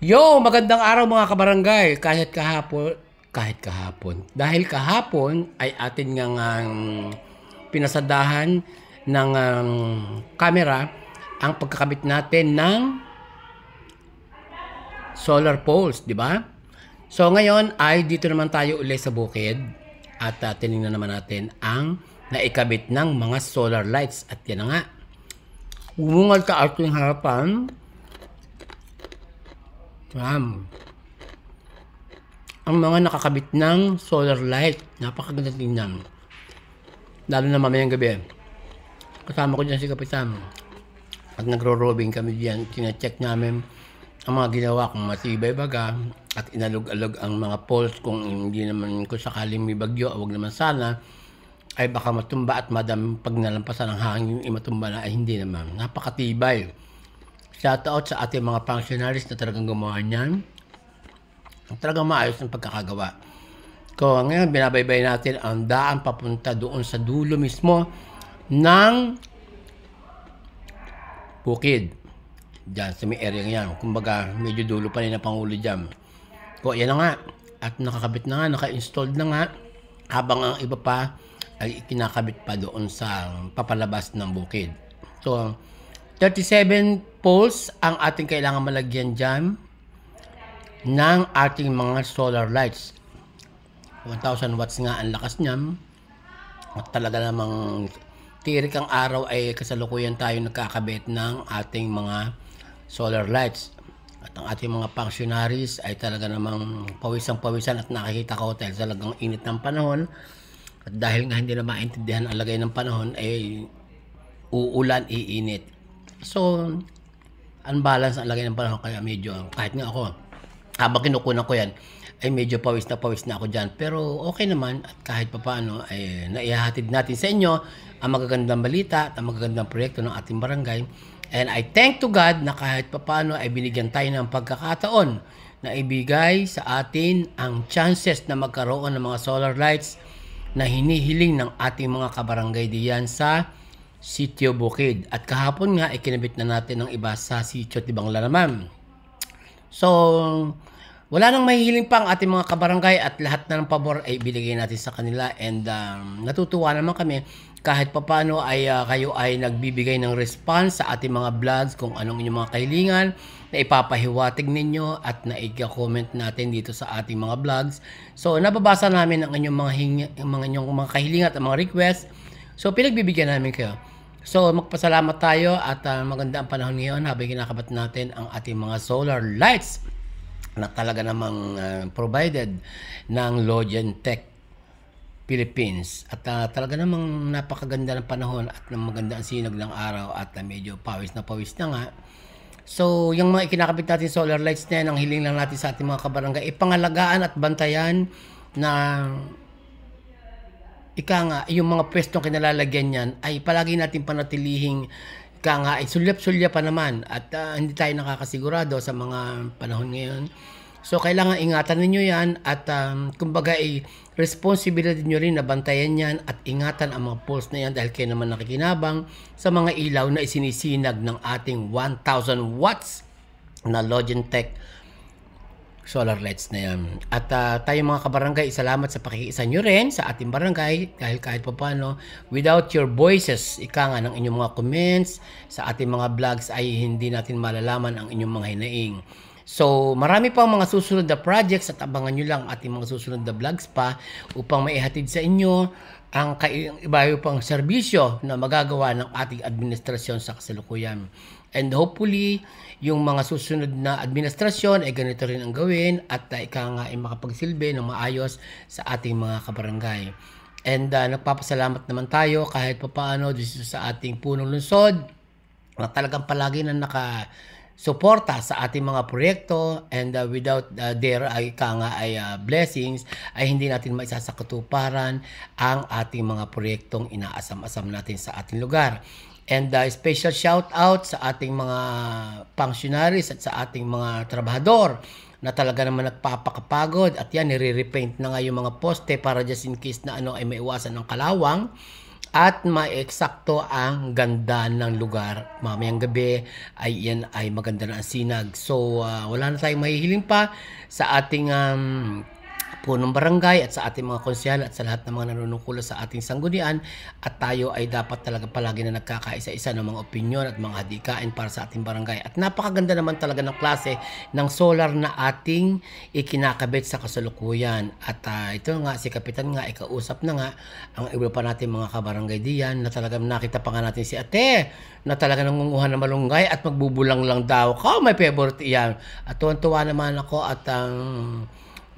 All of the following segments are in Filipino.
Yo, magandang araw mga kabarangay. Kahit kahapon. Dahil kahapon ay atin ngang pinasadahan ng camera ang pagkakabit natin ng solar poles, di ba? So ngayon ay dito naman tayo uli sa bukid at tinignan naman natin ang naikabit ng mga solar lights. At yan na nga, umungal ka ating harapan. Ang mga nakakabit ng solar light, napakaganda tingnan. Lalo na mamayang gabi. Kasama ko dyan si Kapitan. At nagro-robing kami dyan. Tina-check namin ang mga ginawa kung matibay baga at inalog-alog ang mga poles kung hindi naman kung sakaling may bagyo, wag naman sana ay baka matumba at pag nalampasan ng hangin ay matumba na ay hindi naman. Napakatibay. Shoutout sa ating mga functionaries na talagang gumawa niyan. Talagang maayos ng pagkakagawa. So, ngayon, binabaybay natin ang daan papunta doon sa dulo mismo ng bukid. Diyan, sa may area yan. Kumbaga, medyo dulo pa rin ang Pangulo dyan. So, yan na nga. At nakakabit na nga, naka-installed na nga. Habang ang iba pa ay kinakabit pa doon sa papalabas ng bukid. So, 37 poles ang ating kailangan malagyan dyan ng ating mga solar lights. 1,000 watts nga ang lakas niyan. At talaga namang tirik ang araw ay kasalukuyan tayo nagkakabit ng ating mga solar lights. At ang ating mga functionaries ay talaga namang pawisan at nakikita ko dahil talagang init ng panahon. At dahil nga hindi na maintindihan ang lagay ng panahon ay uulan, iinit. So, unbalance ang lagay ng panahon kaya medyo, kahit nga ako, habang kinukunan ko yan, ay medyo pawis na ako dyan. Pero okay naman at kahit papaano ay naihahatid natin sa inyo ang magagandang balita at ang magagandang proyekto ng ating barangay. And I thank to God na kahit papaano ay binigyan tayo ng pagkakataon na ibigay sa atin ang chances na magkaroon ng mga solar lights na hinihiling ng ating mga kabarangay diyan sa Sitio Bukid. At kahapon nga, ikinabit na natin ng iba sa Sitio Tibangla naman. So, wala nang mahihiling pa ang ating mga kabarangay at lahat na ng pabor ay binigay natin sa kanila. And natutuwa naman kami kahit papano ay kayo ay nagbibigay ng response sa ating mga vlogs kung anong inyong mga kahilingan na ipapahiwatig ninyo at na i-comment natin dito sa ating mga vlogs. So, nababasa namin ang inyong mga kahilingan at mga requests. So, pinagbibigyan namin kayo. So, magpasalamat tayo at maganda ang panahon ngayon habang kinakabat natin ang ating mga solar lights na talaga namang provided ng Logentech Philippines. At talaga namang napakaganda ng panahon at maganda ang sinag ng araw at medyo pawis na nga. So, yung mga ikinakabit natin solar lights na yan, ang hiling lang natin sa ating mga kabarangay, ipangalagaan at bantayan na yung mga pwestong kinalalagyan niyan ay palagi natin panatilihing ay sulyap-sulya pa naman at hindi tayo nakakasigurado sa mga panahon ngayon. So, kailangan ingatan ninyo yan at kumbaga responsibilidad nyo rin na bantayan yan at ingatan ang mga poles na yan dahil kayo naman nakikinabang sa mga ilaw na isinisinag ng ating 1,000 watts na Logentech solar lights na yan. At tayo mga kabarangay, salamat sa pakikiisa nyo rin sa ating barangay dahil kahit pa paano, without your voices, ng inyong mga comments sa ating mga vlogs ay hindi natin malalaman ang inyong mga hinaing. So, marami pang mga susunod na projects at abangan nyo lang ating mga susunod na vlogs pa upang maihatid sa inyo ang iba pang serbisyo na magagawa ng ating administrasyon sa kasalukuyan. And hopefully, yung mga susunod na administrasyon ay ganito rin ang gawin at ay makapagsilbi ng maayos sa ating mga kabarangay. And nagpapasalamat naman tayo kahit papaano dito sa ating punong lungsod na talagang palagi na suporta sa ating mga proyekto and without their blessings ay hindi natin maisasakatuparan ang ating mga proyektong inaasam-asam natin sa ating lugar. And special shout out sa ating mga functionaries at sa ating mga trabahador na talaga naman nagpapakapagod at yan nire-repaint na nga yung mga poste para just in case na ay maiwasan ng kalawang. at maeksakto ang ganda ng lugar. Mamayang gabi ay yan ay maganda na ang sinag. So, wala na tayong mahihiling pa sa ating punong barangay at sa ating mga konsyal at sa lahat ng mga nanunungkulan sa ating sanggunian, at tayo ay dapat talaga palagi na nagkakaisa-isa ng mga opinyon at mga hadikain para sa ating barangay. At napakaganda naman talaga ng klase ng solar na ating ikinakabit sa kasalukuyan. At ito nga, si Kapitan nga, ikausap na nga ang iba pa natin mga kabarangay diyan na talagang nakita pa nga natin si ate na talaga nangunguha ng malunggay at magbubulang lang daw. May favorite iyan. At tuwan-tuwa naman ako at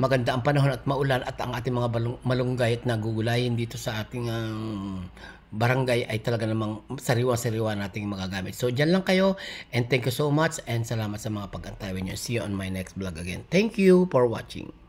maganda ang panahon at maulan at ang ating mga malunggay at nagugulayin dito sa ating barangay ay talaga namang sariwa-sariwa nating magagamit. So, dyan lang kayo and thank you so much and salamat sa mga pag-antayin nyo. See you on my next vlog again. Thank you for watching.